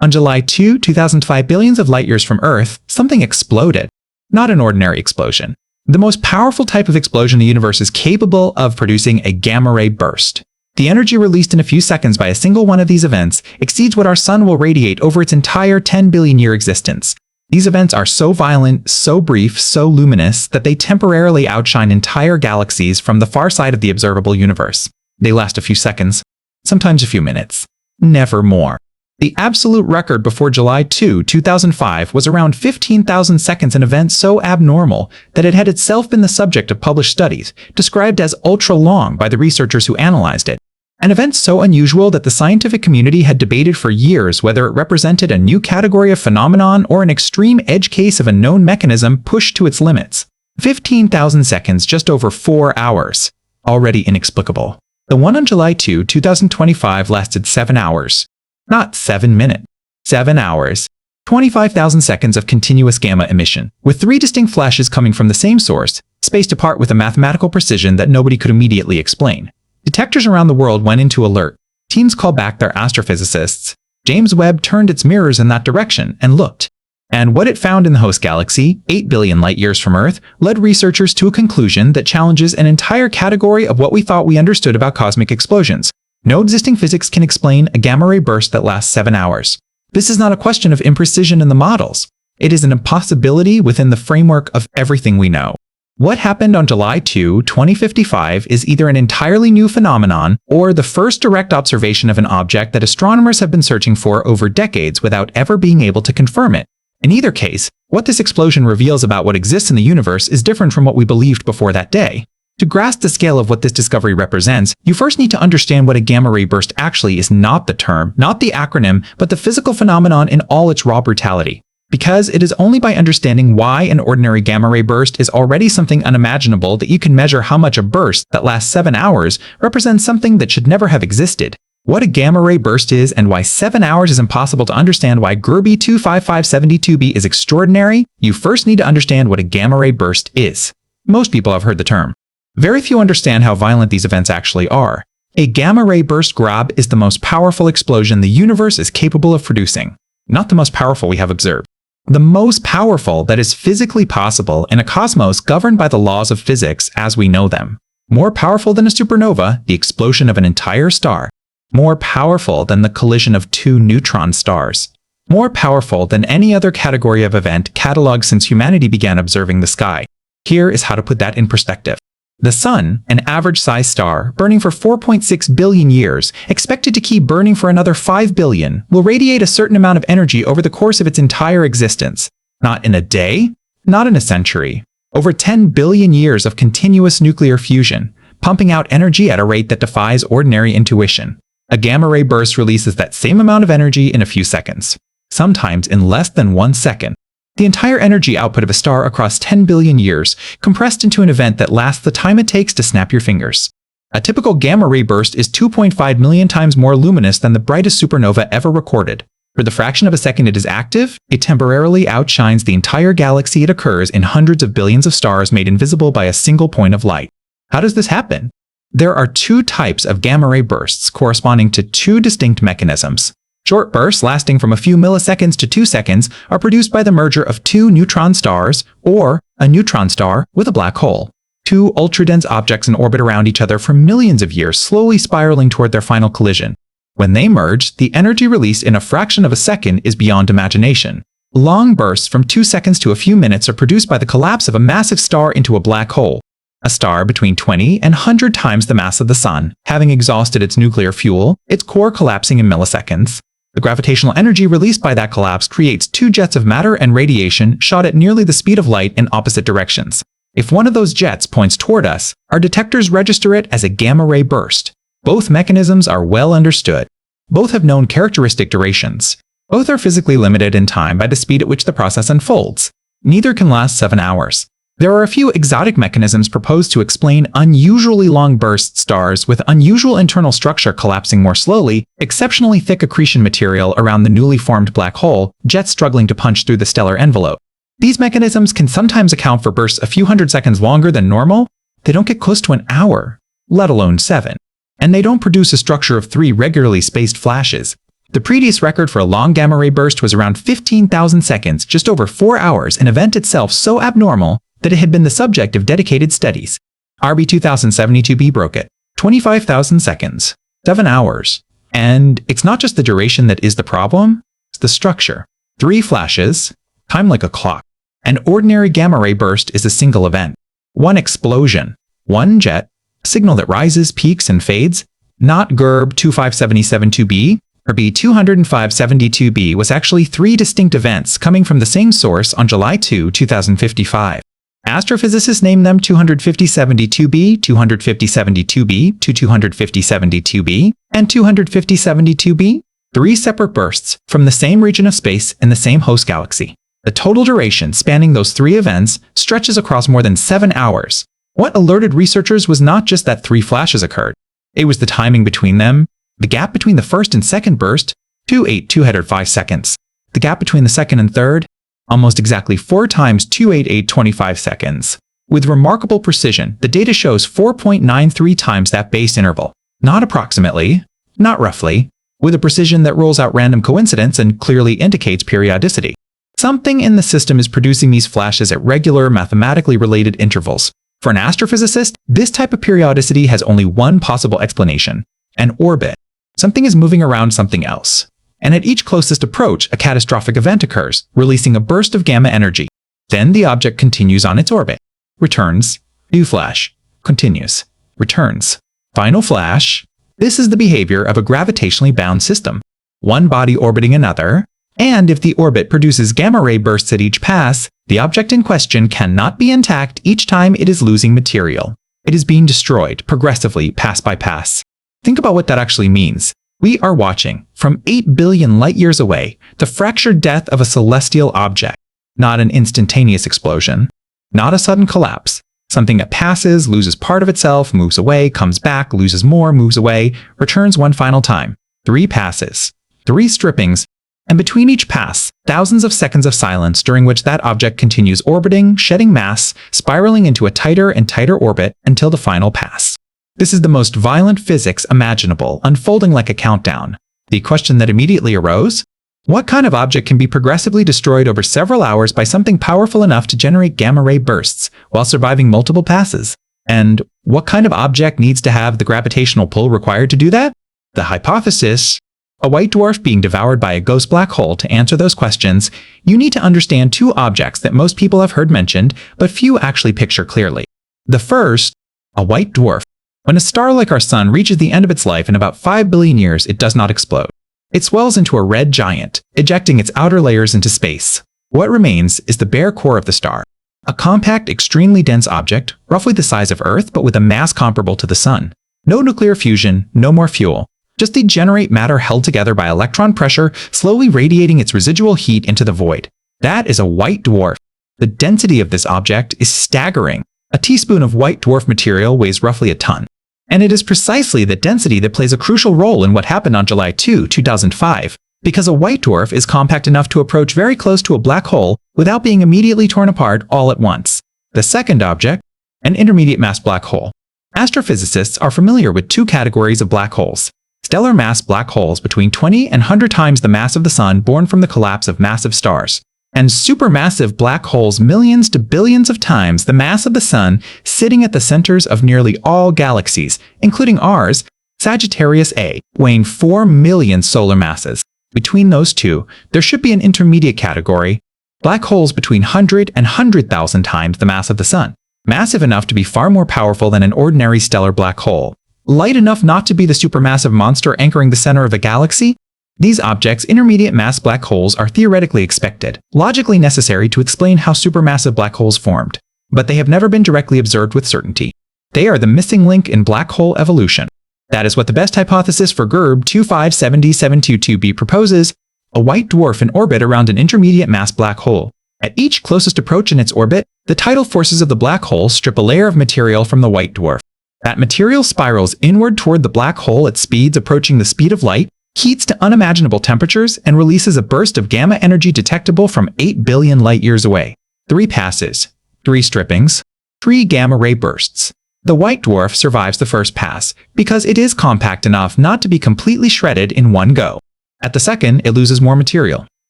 On July 2, 2005, billions of light-years from Earth, something exploded. Not an ordinary explosion. The most powerful type of explosion the universe is capable of producing, a gamma-ray burst. The energy released in a few seconds by a single one of these events exceeds what our sun will radiate over its entire 10 billion-year existence. These events are so violent, so brief, so luminous that they temporarily outshine entire galaxies from the far side of the observable universe. They last a few seconds, sometimes a few minutes, never more. The absolute record before July 2, 2005 was around 15,000 seconds, an event so abnormal that it had itself been the subject of published studies, described as ultra-long by the researchers who analyzed it. An event so unusual that the scientific community had debated for years whether it represented a new category of phenomenon or an extreme edge case of a known mechanism pushed to its limits. 15,000 seconds, just over 4 hours. Already inexplicable. The one on July 2, 2025 lasted 7 hours. Not 7 minutes. 7 hours. 25,000 seconds of continuous gamma emission, with 3 distinct flashes coming from the same source, spaced apart with a mathematical precision that nobody could immediately explain. Detectors around the world went into alert. Teams called back their astrophysicists. James Webb turned its mirrors in that direction and looked. And what it found in the host galaxy, 8 billion light-years from Earth, led researchers to a conclusion that challenges an entire category of what we thought we understood about cosmic explosions. No existing physics can explain a gamma-ray burst that lasts 7 hours. This is not a question of imprecision in the models. It is an impossibility within the framework of everything we know. What happened on July 2, 2055 is either an entirely new phenomenon or the first direct observation of an object that astronomers have been searching for over decades without ever being able to confirm it. In either case, what this explosion reveals about what exists in the universe is different from what we believed before that day. To grasp the scale of what this discovery represents, you first need to understand what a gamma-ray burst actually is, not the term, not the acronym, but the physical phenomenon in all its raw brutality. Because it is only by understanding why an ordinary gamma-ray burst is already something unimaginable that you can measure how much a burst that lasts 7 hours represents something that should never have existed. What a gamma-ray burst is and why 7 hours is impossible to understand why Gerby 25572b is extraordinary, you first need to understand what a gamma-ray burst is. Most people have heard the term. Very few understand how violent these events actually are. A gamma-ray burst grab is the most powerful explosion the universe is capable of producing. Not the most powerful we have observed. The most powerful that is physically possible in a cosmos governed by the laws of physics as we know them. More powerful than a supernova, the explosion of an entire star. More powerful than the collision of 2 neutron stars. More powerful than any other category of event cataloged since humanity began observing the sky. Here is how to put that in perspective. The Sun, an average-sized star, burning for 4.6 billion years, expected to keep burning for another 5 billion, will radiate a certain amount of energy over the course of its entire existence. Not in a day, not in a century. Over 10 billion years of continuous nuclear fusion, pumping out energy at a rate that defies ordinary intuition. A gamma-ray burst releases that same amount of energy in a few seconds. Sometimes in less than 1 second. The entire energy output of a star across 10 billion years, compressed into an event that lasts the time it takes to snap your fingers. A typical gamma-ray burst is 2.5 million times more luminous than the brightest supernova ever recorded. For the fraction of a second it is active, it temporarily outshines the entire galaxy it occurs in hundreds of billions of stars made invisible by a single point of light. How does this happen? There are 2 types of gamma-ray bursts corresponding to 2 distinct mechanisms. Short bursts lasting from a few milliseconds to 2 seconds are produced by the merger of 2 neutron stars, or a neutron star with a black hole. 2 ultra-dense objects in orbit around each other for millions of years, slowly spiraling toward their final collision. When they merge, the energy released in a fraction of a second is beyond imagination. Long bursts from 2 seconds to a few minutes are produced by the collapse of a massive star into a black hole. A star between 20 and 100 times the mass of the Sun, having exhausted its nuclear fuel, its core collapsing in milliseconds. The gravitational energy released by that collapse creates 2 jets of matter and radiation shot at nearly the speed of light in opposite directions. If one of those jets points toward us, our detectors register it as a gamma-ray burst. Both mechanisms are well understood. Both have known characteristic durations. Both are physically limited in time by the speed at which the process unfolds. Neither can last 7 hours. There are a few exotic mechanisms proposed to explain unusually long burst stars with unusual internal structure collapsing more slowly, exceptionally thick accretion material around the newly formed black hole, jets struggling to punch through the stellar envelope. These mechanisms can sometimes account for bursts a few hundred seconds longer than normal. They don't get close to an hour, let alone 7. And they don't produce a structure of 3 regularly spaced flashes. The previous record for a long gamma-ray burst was around 15,000 seconds, just over 4 hours, an event itself so abnormal that it had been the subject of dedicated studies. RB 2072b broke it. 25,000 seconds. 7 hours. And it's not just the duration that is the problem, it's the structure. 3 flashes, time like a clock. An ordinary gamma-ray burst is a single event. One explosion, one jet, a signal that rises, peaks, and fades. Not GERB 25772b or B 20572b was actually 3 distinct events coming from the same source on July 2, 2055. Astrophysicists named them 25072b, 25072b, 25072b, and 25072b, 3 separate bursts from the same region of space in the same host galaxy. The total duration spanning those 3 events stretches across more than 7 hours. What alerted researchers was not just that 3 flashes occurred. It was the timing between them. The gap between the first and second burst, 28205 seconds. The gap between the second and third, almost exactly 4 times 28825 seconds. With remarkable precision, the data shows 4.93 times that base interval. Not approximately, not roughly, with a precision that rules out random coincidence and clearly indicates periodicity. Something in the system is producing these flashes at regular, mathematically related intervals. For an astrophysicist, this type of periodicity has only one possible explanation: an orbit. Something is moving around something else. And at each closest approach, a catastrophic event occurs, releasing a burst of gamma energy. Then the object continues on its orbit. Returns. New flash. Continues. Returns. Final flash. This is the behavior of a gravitationally bound system. One body orbiting another. And if the orbit produces gamma-ray bursts at each pass, the object in question cannot be intact each time it is losing material. It is being destroyed progressively, pass by pass. Think about what that actually means. We are watching, from 8 billion light-years away, the fractured death of a celestial object. Not an instantaneous explosion. Not a sudden collapse. Something that passes, loses part of itself, moves away, comes back, loses more, moves away, returns one final time. 3 passes. 3 strippings. And between each pass, thousands of seconds of silence during which that object continues orbiting, shedding mass, spiraling into a tighter and tighter orbit until the final pass. This is the most violent physics imaginable, unfolding like a countdown. The question that immediately arose? What kind of object can be progressively destroyed over several hours by something powerful enough to generate gamma-ray bursts while surviving multiple passes? And what kind of object needs to have the gravitational pull required to do that? The hypothesis: a white dwarf being devoured by a ghost black hole. To answer those questions, you need to understand 2 objects that most people have heard mentioned, but few actually picture clearly. The first, a white dwarf. When a star like our Sun reaches the end of its life in about 5 billion years, it does not explode. It swells into a red giant, ejecting its outer layers into space. What remains is the bare core of the star. A compact, extremely dense object, roughly the size of Earth, but with a mass comparable to the Sun. No nuclear fusion, no more fuel. Just degenerate matter held together by electron pressure, slowly radiating its residual heat into the void. That is a white dwarf. The density of this object is staggering. A teaspoon of white dwarf material weighs roughly a ton. And it is precisely the density that plays a crucial role in what happened on July 2, 2005, because a white dwarf is compact enough to approach very close to a black hole without being immediately torn apart all at once. The second object, an intermediate mass black hole. Astrophysicists are familiar with 2 categories of black holes. Stellar mass black holes between 20 and 100 times the mass of the Sun born from the collapse of massive stars. And supermassive black holes millions to billions of times the mass of the Sun, sitting at the centers of nearly all galaxies, including ours, Sagittarius A, weighing 4 million solar masses. Between those 2, there should be an intermediate category, black holes between 100 and 100,000 times the mass of the Sun, massive enough to be far more powerful than an ordinary stellar black hole, light enough not to be the supermassive monster anchoring the center of a galaxy. These objects, intermediate mass black holes, are theoretically expected, logically necessary to explain how supermassive black holes formed, but they have never been directly observed with certainty. They are the missing link in black hole evolution. That is what the best hypothesis for GERB 25772b proposes: a white dwarf in orbit around an intermediate mass black hole. At each closest approach in its orbit, the tidal forces of the black hole strip a layer of material from the white dwarf. That material spirals inward toward the black hole at speeds approaching the speed of light, heats to unimaginable temperatures, and releases a burst of gamma energy detectable from 8 billion light-years away. 3 passes, 3 strippings, 3 gamma-ray bursts. The white dwarf survives the first pass because it is compact enough not to be completely shredded in one go. At the second, it loses more material.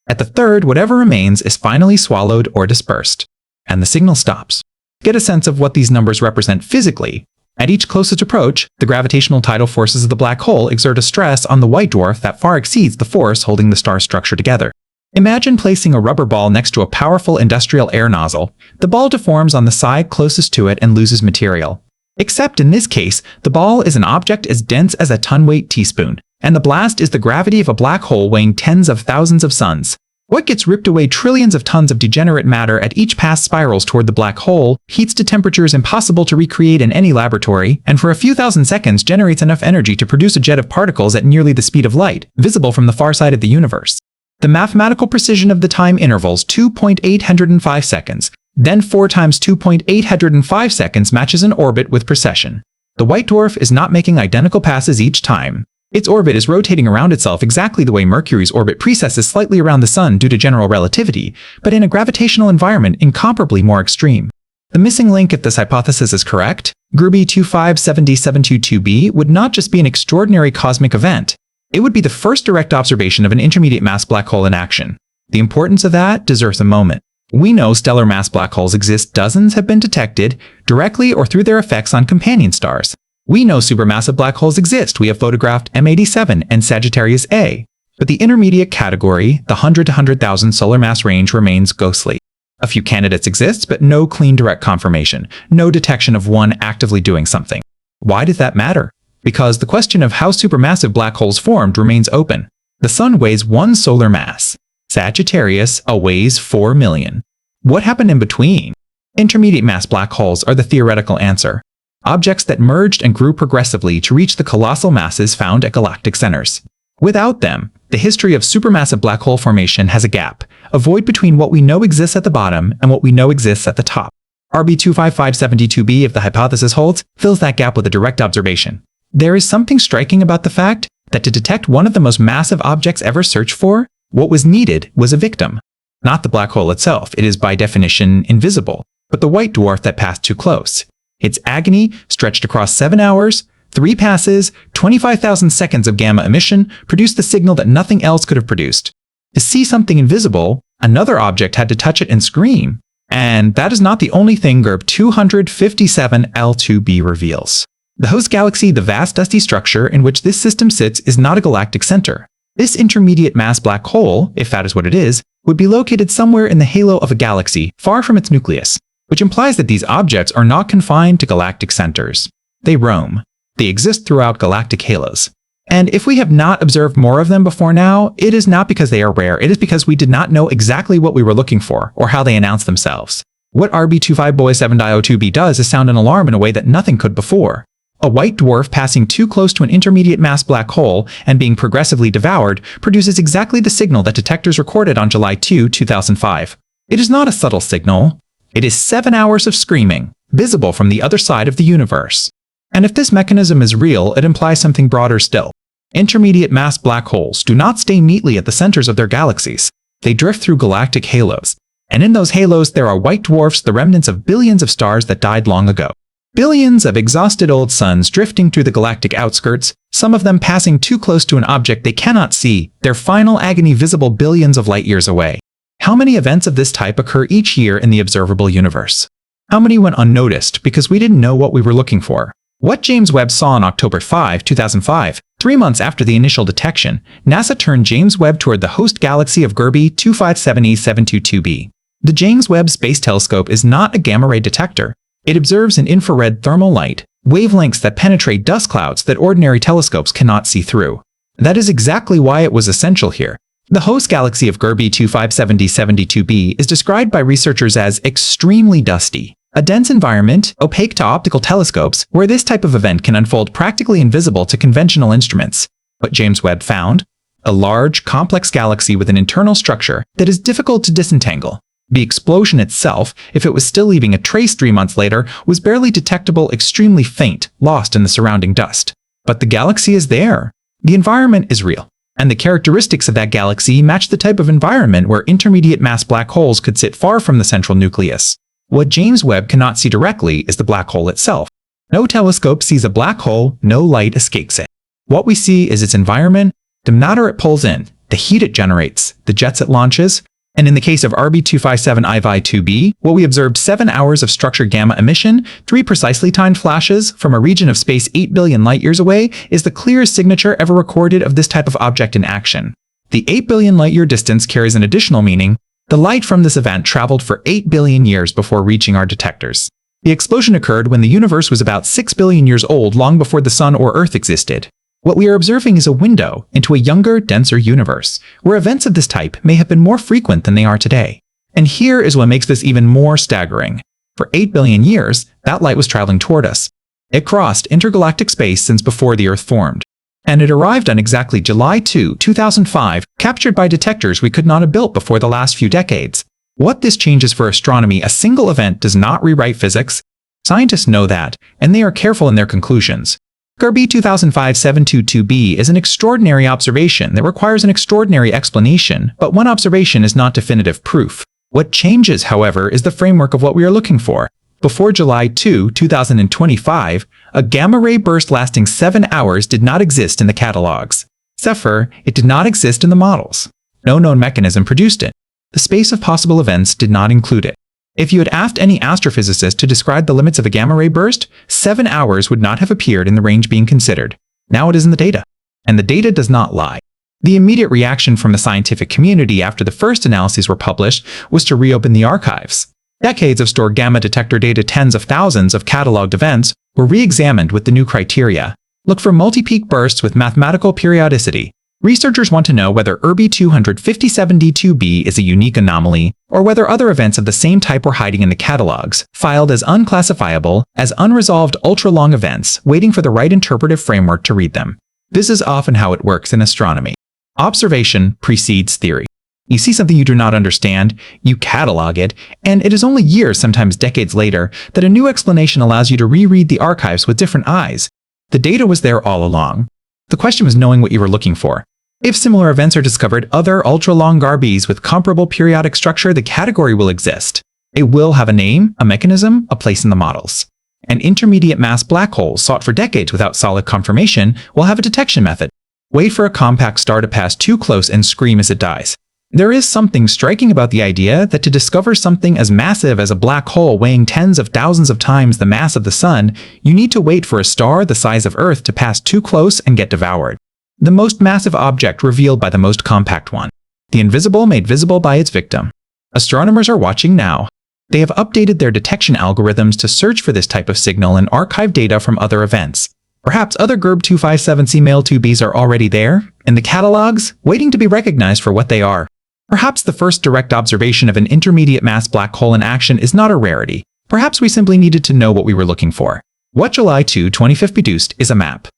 At the third, whatever remains is finally swallowed or dispersed, and the signal stops. To get a sense of what these numbers represent physically, at each closest approach, the gravitational tidal forces of the black hole exert a stress on the white dwarf that far exceeds the force holding the star's structure together. Imagine placing a rubber ball next to a powerful industrial air nozzle. The ball deforms on the side closest to it and loses material. Except in this case, the ball is an object as dense as a ton-weight teaspoon, and the blast is the gravity of a black hole weighing tens of thousands of suns. What gets ripped away trillions of tons of degenerate matter at each pass spirals toward the black hole, heats to temperatures impossible to recreate in any laboratory, and for a few thousand seconds generates enough energy to produce a jet of particles at nearly the speed of light, visible from the far side of the universe. The mathematical precision of the time intervals 2.805 seconds, then 4 times 2.805 seconds matches an orbit with precession. The white dwarf is not making identical passes each time. Its orbit is rotating around itself exactly the way Mercury's orbit precesses slightly around the Sun due to general relativity, but in a gravitational environment incomparably more extreme. The missing link, if this hypothesis is correct, Gerby 2570722b, would not just be an extraordinary cosmic event. It would be the first direct observation of an intermediate mass black hole in action. The importance of that deserves a moment. We know stellar mass black holes exist. Dozens have been detected, directly or through their effects on companion stars. We know supermassive black holes exist. We have photographed M87 and Sagittarius A. But the intermediate category, the 100 to 100,000 solar mass range, remains ghostly. A few candidates exist, but no clean direct confirmation, no detection of one actively doing something. Why does that matter? Because the question of how supermassive black holes formed remains open. The Sun weighs 1 solar mass. Sagittarius weighs 4 million. What happened in between? Intermediate mass black holes are the theoretical answer. Objects that merged and grew progressively to reach the colossal masses found at galactic centers. Without them, the history of supermassive black hole formation has a gap, a void between what we know exists at the bottom and what we know exists at the top. RB 25572b, if the hypothesis holds, fills that gap with a direct observation. There is something striking about the fact that to detect one of the most massive objects ever searched for, what was needed was a victim. Not the black hole itself, it is by definition invisible, but the white dwarf that passed too close. Its agony, stretched across 7 hours, 3 passes, 25,000 seconds of gamma emission, produced the signal that nothing else could have produced. To see something invisible, another object had to touch it and scream. And that is not the only thing GERB 257L2b reveals. The host galaxy, the vast dusty structure in which this system sits, is not a galactic center. This intermediate mass black hole, if that is what it is, would be located somewhere in the halo of a galaxy, far from its nucleus, which implies that these objects are not confined to galactic centers. They roam. They exist throughout galactic halos. And if we have not observed more of them before now, it is not because they are rare, it is because we did not know exactly what we were looking for, or how they announce themselves. What RB25702b does is sound an alarm in a way that nothing could before. A white dwarf passing too close to an intermediate mass black hole and being progressively devoured produces exactly the signal that detectors recorded on July 2, 2005. It is not a subtle signal. It is 7 hours of screaming, visible from the other side of the universe. And if this mechanism is real, it implies something broader still. Intermediate mass black holes do not stay neatly at the centers of their galaxies. They drift through galactic halos. And in those halos, there are white dwarfs, the remnants of billions of stars that died long ago. Billions of exhausted old suns drifting through the galactic outskirts, some of them passing too close to an object they cannot see, their final agony visible billions of light years away. How many events of this type occur each year in the observable universe? How many went unnoticed because we didn't know what we were looking for? What James Webb saw on October 5, 2005, 3 months after the initial detection, NASA turned James Webb toward the host galaxy of Gerby 257E722b. The James Webb Space Telescope is not a gamma-ray detector. It observes an infrared thermal light, wavelengths that penetrate dust clouds that ordinary telescopes cannot see through. That is exactly why it was essential here. The host galaxy of Gerby 257D72b is described by researchers as extremely dusty, a dense environment, opaque to optical telescopes, where this type of event can unfold practically invisible to conventional instruments. What James Webb found? A large, complex galaxy with an internal structure that is difficult to disentangle. The explosion itself, if it was still leaving a trace 3 months later, was barely detectable, extremely faint, lost in the surrounding dust. But the galaxy is there. The environment is real. And the characteristics of that galaxy match the type of environment where intermediate mass black holes could sit far from the central nucleus. What James Webb cannot see directly is the black hole itself. No telescope sees a black hole, no light escapes it. What we see is its environment, the matter it pulls in, the heat it generates, the jets it launches, and in the case of RB257IV2b, what we observed 7 hours of structured gamma emission, 3 precisely timed flashes from a region of space 8 billion light-years away, is the clearest signature ever recorded of this type of object in action. The 8 billion light-year distance carries an additional meaning. The light from this event traveled for 8 billion years before reaching our detectors. The explosion occurred when the universe was about 6 billion years old, long before the Sun or Earth existed. What we are observing is a window into a younger, denser universe, where events of this type may have been more frequent than they are today. And here is what makes this even more staggering. For 8 billion years, that light was traveling toward us. It crossed intergalactic space since before the Earth formed. And it arrived on exactly July 2, 2005, captured by detectors we could not have built before the last few decades. What this changes for astronomy, a single event does not rewrite physics. Scientists know that, and they are careful in their conclusions. RB25722b is an extraordinary observation that requires an extraordinary explanation, but one observation is not definitive proof. What changes, however, is the framework of what we are looking for. Before July 2, 2025, a gamma-ray burst lasting 7 hours did not exist in the catalogs. Therefore, it did not exist in the models. No known mechanism produced it. The space of possible events did not include it. If you had asked any astrophysicist to describe the limits of a gamma-ray burst, 7 hours would not have appeared in the range being considered. Now it is in the data. And the data does not lie. The immediate reaction from the scientific community after the first analyses were published was to reopen the archives. Decades of stored gamma detector data, tens of thousands of catalogued events, were re-examined with the new criteria. Look for multi-peak bursts with mathematical periodicity. Researchers want to know whether RB257D2b is a unique anomaly, or whether other events of the same type were hiding in the catalogs, filed as unclassifiable, as unresolved ultra-long events, waiting for the right interpretive framework to read them. This is often how it works in astronomy. Observation precedes theory. You see something you do not understand, you catalog it, and it is only years, sometimes decades later, that a new explanation allows you to reread the archives with different eyes. The data was there all along. The question was knowing what you were looking for. If similar events are discovered, other ultra-long GARBs with comparable periodic structure, the category will exist. It will have a name, a mechanism, a place in the models. An intermediate mass black hole sought for decades without solid confirmation will have a detection method. Wait for a compact star to pass too close and scream as it dies. There is something striking about the idea that to discover something as massive as a black hole weighing tens of thousands of times the mass of the Sun, you need to wait for a star the size of Earth to pass too close and get devoured. The most massive object revealed by the most compact one. The invisible made visible by its victim. Astronomers are watching now. They have updated their detection algorithms to search for this type of signal and archive data from other events. Perhaps other GRB257C-MAIL2Bs are already there, in the catalogs, waiting to be recognized for what they are. Perhaps the first direct observation of an intermediate mass black hole in action is not a rarity. Perhaps we simply needed to know what we were looking for. What July 2, 2025 produced is a map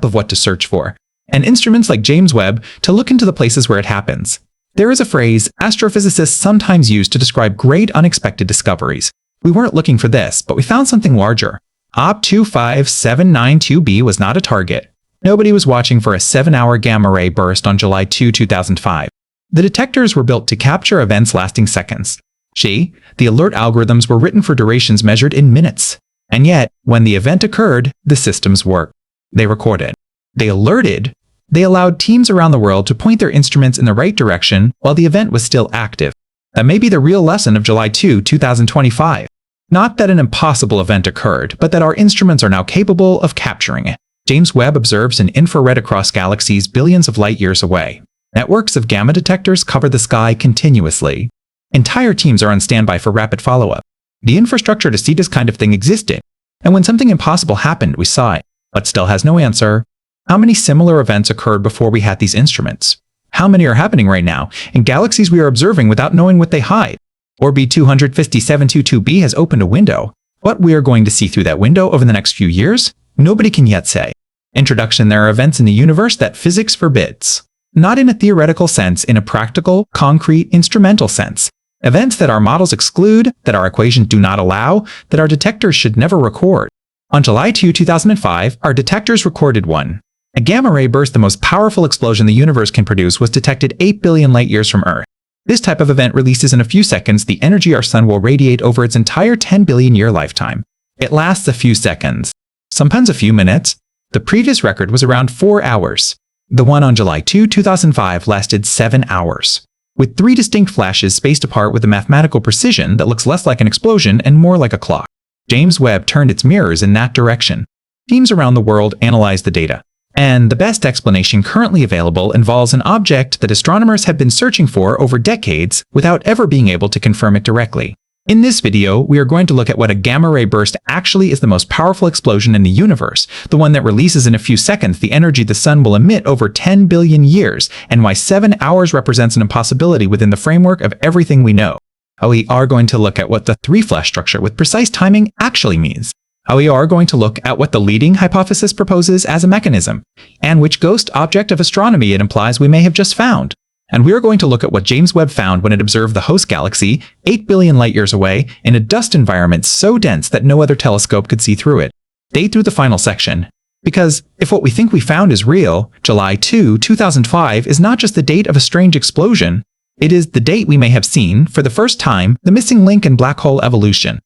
of what to search for, and instruments like James Webb to look into the places where it happens. There is a phrase astrophysicists sometimes use to describe great unexpected discoveries. We weren't looking for this, but we found something larger. OB25792b was not a target. Nobody was watching for a 7-hour gamma-ray burst on July 2, 2005. The detectors were built to capture events lasting seconds. The alert algorithms were written for durations measured in minutes. And yet, when the event occurred, the systems worked. They recorded. They alerted. They allowed teams around the world to point their instruments in the right direction while the event was still active. That may be the real lesson of July 2, 2025. Not that an impossible event occurred, but that our instruments are now capable of capturing it. James Webb observes in infrared across galaxies billions of light years away. Networks of gamma detectors cover the sky continuously. Entire teams are on standby for rapid follow-up. The infrastructure to see this kind of thing existed, and when something impossible happened, we saw it, but still has no answer. How many similar events occurred before we had these instruments? How many are happening right now in galaxies we are observing without knowing what they hide? RB25722b has opened a window. What we are going to see through that window over the next few years, nobody can yet say. Introduction: there are events in the universe that physics forbids. Not in a theoretical sense, in a practical, concrete, instrumental sense. Events that our models exclude, that our equations do not allow, that our detectors should never record. On July 2, 2005, our detectors recorded one. A gamma-ray burst, the most powerful explosion the universe can produce, was detected 8 billion light-years from Earth. This type of event releases in a few seconds the energy our Sun will radiate over its entire 10 billion-year lifetime. It lasts a few seconds, sometimes a few minutes. The previous record was around 4 hours. The one on July 2, 2005 lasted 7 hours, with 3 distinct flashes spaced apart with a mathematical precision that looks less like an explosion and more like a clock. James Webb turned its mirrors in that direction. Teams around the world analyzed the data, and the best explanation currently available involves an object that astronomers have been searching for over decades without ever being able to confirm it directly. In this video, we are going to look at what a gamma-ray burst actually is: the most powerful explosion in the universe, the one that releases in a few seconds the energy the sun will emit over 10 billion years, and why 7 hours represents an impossibility within the framework of everything we know. We are going to look at what the 3-flash structure with precise timing actually means. We are going to look at what the leading hypothesis proposes as a mechanism, and which ghost object of astronomy it implies we may have just found. And we are going to look at what James Webb found when it observed the host galaxy 8 billion light-years away in a dust environment so dense that no other telescope could see through it. Stay through the final section, because if what we think we found is real, July 2, 2005 is not just the date of a strange explosion, it is the date we may have seen, for the first time, the missing link in black hole evolution.